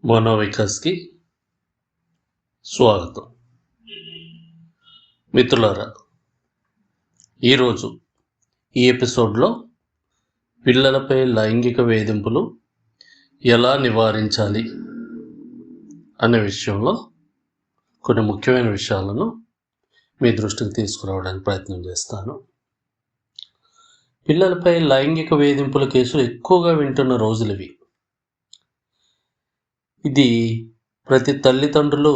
మోనోవికాస్కి స్వాగతం. మిత్రులారా, ఈరోజు ఈ ఎపిసోడ్లో పిల్లలపై లైంగిక వేధింపులు ఎలా నివారించాలి అనే విషయంలో కొన్ని ముఖ్యమైన విషయాలను మీ దృష్టికి తీసుకురావడానికి ప్రయత్నం చేస్తాను. పిల్లలపై లైంగిక వేధింపుల కేసులు ఎక్కువగా వింటున్న రోజులు ఇవి. ఇది ప్రతి తల్లిదండ్రులు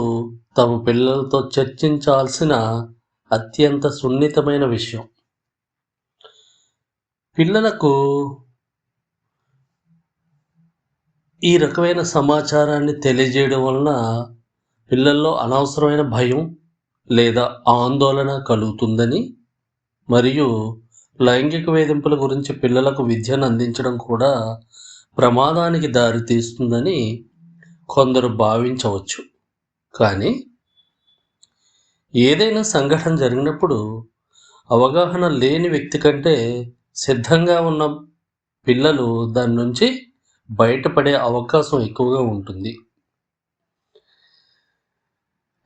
తమ పిల్లలతో చర్చించాల్సిన అత్యంత సున్నితమైన విషయం. పిల్లలకు ఈ రకమైన సమాచారాన్ని తెలియజేయడం వలన పిల్లల్లో అనవసరమైన భయం లేదా ఆందోళన కలుగుతుందని, మరియు లైంగిక వేధింపుల గురించి పిల్లలకు విద్యను అందించడం కూడా ప్రమాదానికి దారితీస్తుందని కొందరు భావించవచ్చు. కానీ ఏదైనా సంఘటన జరిగినప్పుడు అవగాహన లేని వ్యక్తి కంటే సిద్ధంగా ఉన్న పిల్లలు దాని నుంచి బయటపడే అవకాశం ఎక్కువగా ఉంటుంది.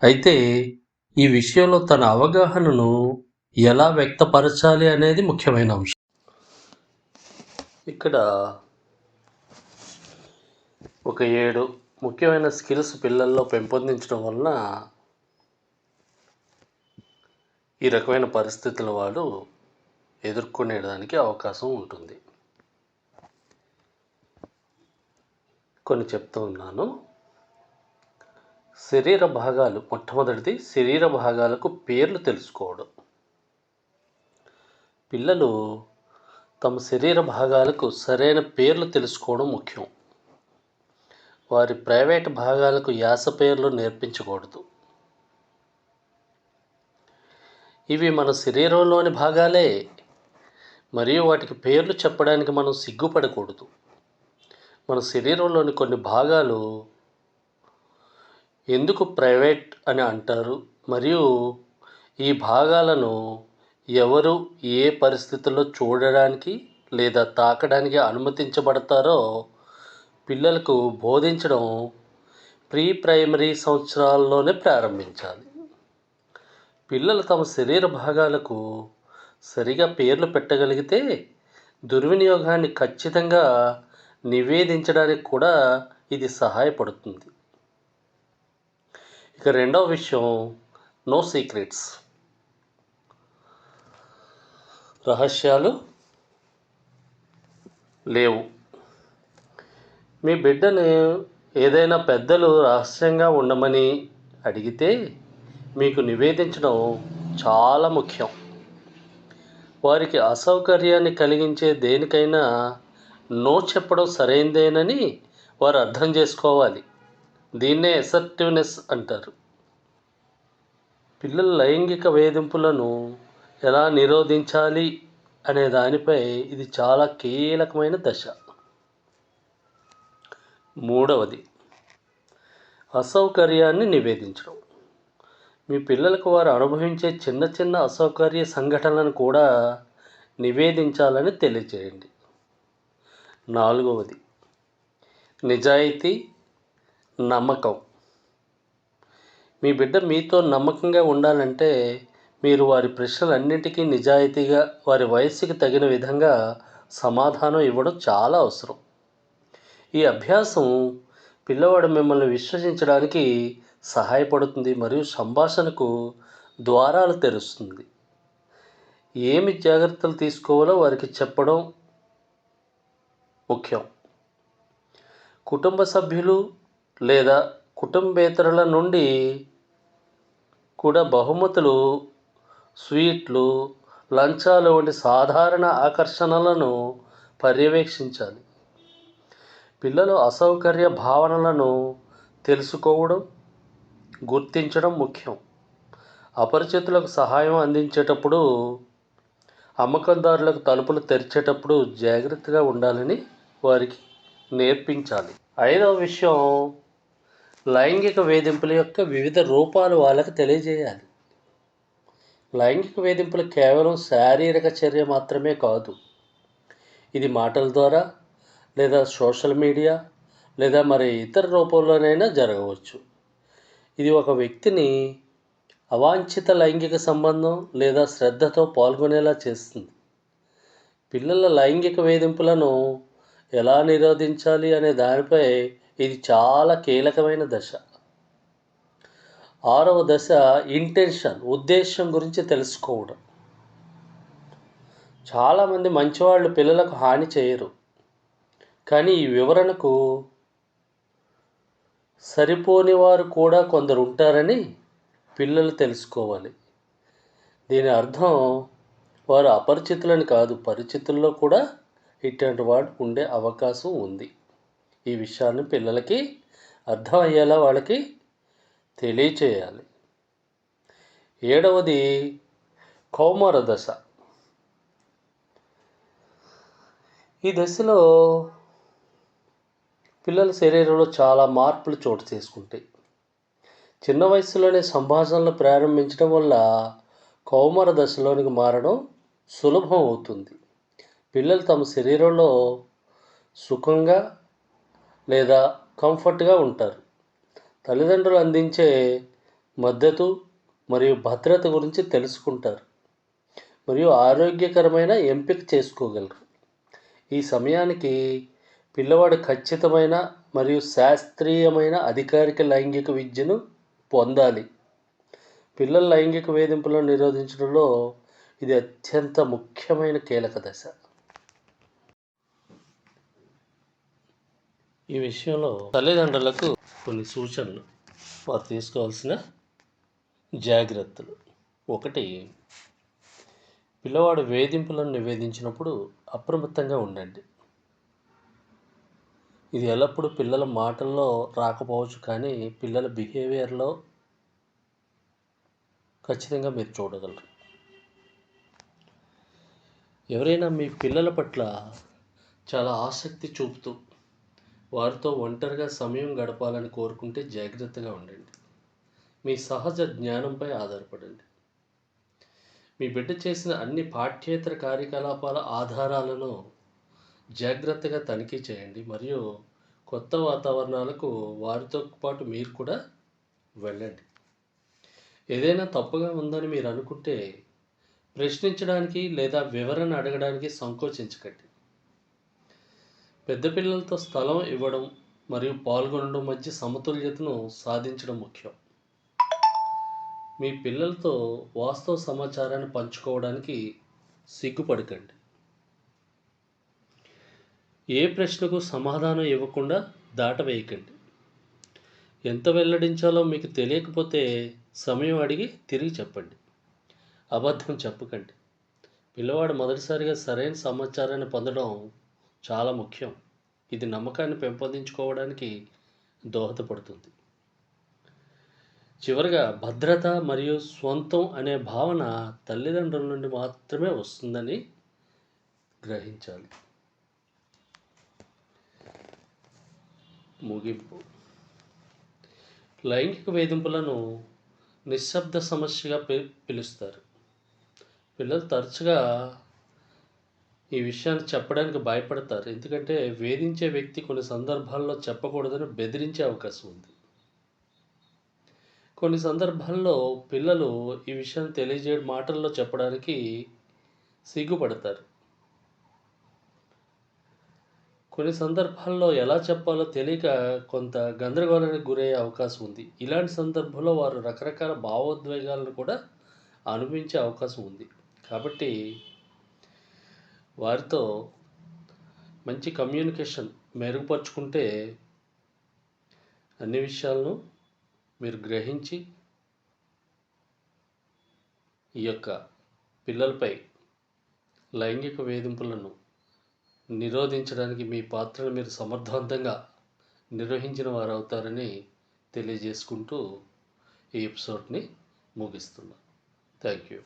అయితే ఈ విషయంలో తన అవగాహనను ఎలా వ్యక్తపరచాలి అనేది ముఖ్యమైన అంశం. ఇక్కడ ఒక 7 ముఖ్యమైన స్కిల్స్ పిల్లల్లో పెంపొందించడం వలన ఈ రకమైన పరిస్థితుల వాళ్ళు ఎదుర్కొనేదానికి అవకాశం ఉంటుంది. కొన్ని చెప్తూ ఉన్నాను. శరీర భాగాలు, మొట్టమొదటిది శరీర భాగాలకు పేర్లు తెలుసుకోవడం. పిల్లలు తమ శరీర భాగాలకు సరైన పేర్లు తెలుసుకోవడం ముఖ్యం. వారి ప్రైవేట్ భాగాలకు యాస పేర్లు నేర్పించకూడదు. ఇవి మన శరీరంలోని భాగాలే, మరియు వాటికి పేర్లు చెప్పడానికి మనం సిగ్గుపడకూడదు. మన శరీరంలోని కొన్ని భాగాలు ఎందుకు ప్రైవేట్ అని అంటారు, మరియు ఈ భాగాలను ఎవరు ఏ పరిస్థితుల్లో చూడడానికి లేదా తాకడానికి అనుమతించబడతారో పిల్లలకు బోధించడం ప్రైమరీ సంవత్సరాల్లోనే ప్రారంభించాలి. పిల్లలు తమ శరీర భాగాలకు సరిగా పేర్లు పెట్టగలిగితే దుర్వినియోగాన్ని ఖచ్చితంగా నివేదించడానికి కూడా ఇది సహాయపడుతుంది. ఇక రెండవ విషయం, నో సీక్రెట్స్. రహస్యాలు లేవు. మీ బిడ్డను ఏదైనా పెద్దలు రహస్యంగా ఉండమని అడిగితే మీకు నివేదించడం చాలా ముఖ్యం. వారికి అసౌకర్యాన్ని కలిగించే దేనికైనా నో చెప్పడం సరైందేనని వారు అర్థం చేసుకోవాలి. దీన్నే అసర్టివ్నెస్ అంటారు. పిల్లల లైంగిక వేధింపులను ఎలా నిరోధించాలి అనే దానిపై ఇది చాలా కీలకమైన దశ. మూడవది, అసౌకర్యాన్ని నివేదించడం. మీ పిల్లలకు వారు అనుభవించే చిన్న చిన్న అసౌకర్య సంఘటనలను కూడా నివేదించాలని తెలియజేయండి. నాలుగవది, నిజాయితీ, నమ్మకం. మీ బిడ్డ మీతో నమ్మకంగా ఉండాలంటే మీరు వారి ప్రశ్నలన్నింటికీ నిజాయితీగా వారి వయస్సుకి తగిన విధంగా సమాధానం ఇవ్వడం చాలా అవసరం. ఈ అభ్యాసం పిల్లవాడు మిమ్మల్ని విశ్వసించడానికి సహాయపడుతుంది మరియు సంభాషణకు ద్వారాలు తెరుస్తుంది. ఏమి జాగ్రత్తలు తీసుకోవాలో వారికి చెప్పడం ముఖ్యం. కుటుంబ సభ్యులు లేదా కుటుంబేతరుల నుండి కూడా బహుమతులు, స్వీట్లు, లంచాలు వంటి సాధారణ ఆకర్షణలను పర్యవేక్షించాలి. పిల్లలు అసౌకర్య భావనలను తెలుసుకోవడం, గుర్తించడం ముఖ్యం. అపరిచితులకు సహాయం అందించేటప్పుడు, అమ్మకందారులకు తలుపులు తెరిచేటప్పుడు జాగ్రత్తగా ఉండాలని వారికి నేర్పించాలి. ఐదవ విషయం, లైంగిక వేధింపుల యొక్క వివిధ రూపాలు వాళ్ళకి తెలియజేయాలి. లైంగిక వేధింపులు కేవలం శారీరక చర్య మాత్రమే కాదు. ఇది మాటల ద్వారా లేదా సోషల్ మీడియా లేదా మరి ఇతర రూపంలోనైనా జరగవచ్చు. ఇది ఒక వ్యక్తిని అవాంఛిత లైంగిక సంబంధం లేదా శ్రద్ధతో పాల్గొనేలా చేస్తుంది. పిల్లల లైంగిక వేధింపులను ఎలా నిరోధించాలి అనే దానిపై ఇది చాలా కీలకమైన దశ. 6వ దశ ఇంటెన్షన్, ఉద్దేశం గురించి తెలుసుకోవడం. చాలామంది మంచివాళ్ళు పిల్లలకు హాని చేయరు, కానీ ఈ వివరణకు సరిపోని వారు కూడా కొందరు ఉంటారని పిల్లలు తెలుసుకోవాలి. దీని అర్థం వారు అపరిచితులని కాదు, పరిచితుల్లో కూడా ఇటువంటి వాడు ఉండే అవకాశం ఉంది. ఈ విషయాన్ని పిల్లలకి అర్థమయ్యేలా వాళ్ళకి తెలియచేయాలి. 7వది కౌమార దశ. ఈ దశలో పిల్లల శరీరంలో చాలా మార్పులు చోటు చేసుకుంటాయి. చిన్న వయసులోనే సంభాషణలు ప్రారంభించడం వల్ల కౌమార దశలోనికి మారడం సులభం అవుతుంది. పిల్లలు తమ శరీరంలో సుఖంగా లేదా కంఫర్ట్గా ఉంటారు. తల్లిదండ్రులు అందించే మద్దతు మరియు భద్రత గురించి తెలుసుకుంటారు మరియు ఆరోగ్యకరమైన ఎంపిక చేసుకోగలరు. ఈ సమయానికి పిల్లవాడు ఖచ్చితమైన మరియు శాస్త్రీయమైన అధికారిక లైంగిక విద్యను పొందాలి. పిల్లల లైంగిక వేధింపులను నిరోధించడంలో ఇది అత్యంత ముఖ్యమైన కీలక దశ. ఈ విషయంలో తల్లిదండ్రులకు కొన్ని సూచనలు, వారు తీసుకోవాల్సిన జాగ్రత్తలు. 1, పిల్లవాడు వేధింపులను నివేదించినప్పుడు అప్రమత్తంగా ఉండండి. ఇది ఎల్లప్పుడూ పిల్లల మాటల్లో రాకపోవచ్చు, కానీ పిల్లల బిహేవియర్లో ఖచ్చితంగా మీరు చూడగలరు. ఎవరైనా మీ పిల్లల పట్ల చాలా ఆసక్తి చూపుతూ వారితో ఒంటరిగా సమయం గడపాలని కోరుకుంటే జాగ్రత్తగా ఉండండి. మీ సహజ జ్ఞానంపై ఆధారపడండి. మీ బిడ్డ చేసిన అన్ని పాఠ్యేతర కార్యకలాపాల ఆధారాలను జాగ్రత్తగా తనిఖీ చేయండి మరియు కొత్త వాతావరణాలకు వారితో పాటు మీరు కూడా వెళ్ళండి. ఏదైనా తప్పుగా ఉందని మీరు అనుకుంటే ప్రశ్నించడానికి లేదా వివరణ అడగడానికి సంకోచించకండి. పెద్ద పిల్లలతో స్థలం ఇవ్వడం మరియు పాల్గొనడం మధ్య సమతుల్యతను సాధించడం ముఖ్యం. మీ పిల్లలతో వాస్తవ సమాచారాన్ని పంచుకోవడానికి సిగ్గుపడకండి. ఏ ప్రశ్నకు సమాధానం ఇవ్వకుండా దాటవేయకండి. ఎంత వెల్లడించాలో మీకు తెలియకపోతే సమయం అడిగి తిరిగి చెప్పండి. అబద్ధం చెప్పకండి. పిల్లవాడు మొదటిసారిగా సరైన సమాచారాన్ని పొందడం చాలా ముఖ్యం. ఇది నమ్మకాన్ని పెంపొందించుకోవడానికి దోహదపడుతుంది. చివరగా, భద్రత మరియు స్వంతం అనే భావన తల్లిదండ్రుల నుండి మాత్రమే వస్తుందని గ్రహించాలి. ముగింపు. లైంగిక వేధింపులను నిశ్శబ్ద సమస్యగా పిలుస్తారు. పిల్లలు తరచుగా ఈ విషయాన్ని చెప్పడానికి భయపడతారు, ఎందుకంటే వేధించే వ్యక్తి కొన్ని సందర్భాల్లో చెప్పకూడదని బెదిరించే అవకాశం ఉంది. కొన్ని సందర్భాల్లో పిల్లలు ఈ విషయాన్ని తెలియజేయడం మాటల్లో చెప్పడానికి సిగ్గుపడతారు. కొన్ని సందర్భాల్లో ఎలా చెప్పాలో తెలియక కొంత గందరగోళానికి గురయ్యే అవకాశం ఉంది. ఇలాంటి సందర్భంలో వారు రకరకాల భావోద్వేగాలను కూడా అనుభవించే అవకాశం ఉంది. కాబట్టి వారితో మంచి కమ్యూనికేషన్ మెరుగుపరుచుకుంటే అన్ని విషయాలను మీరు గ్రహించి ఈ యొక్క పిల్లలపై లైంగిక వేధింపులను నిరోధించడానికి మీ పాత్రను మీరు సమర్థవంతంగా నిర్వహించిన వారు అవుతారని తెలియజేసుకుంటూ ఈ ఎపిసోడ్ని ముగిస్తున్నాను. Thank you.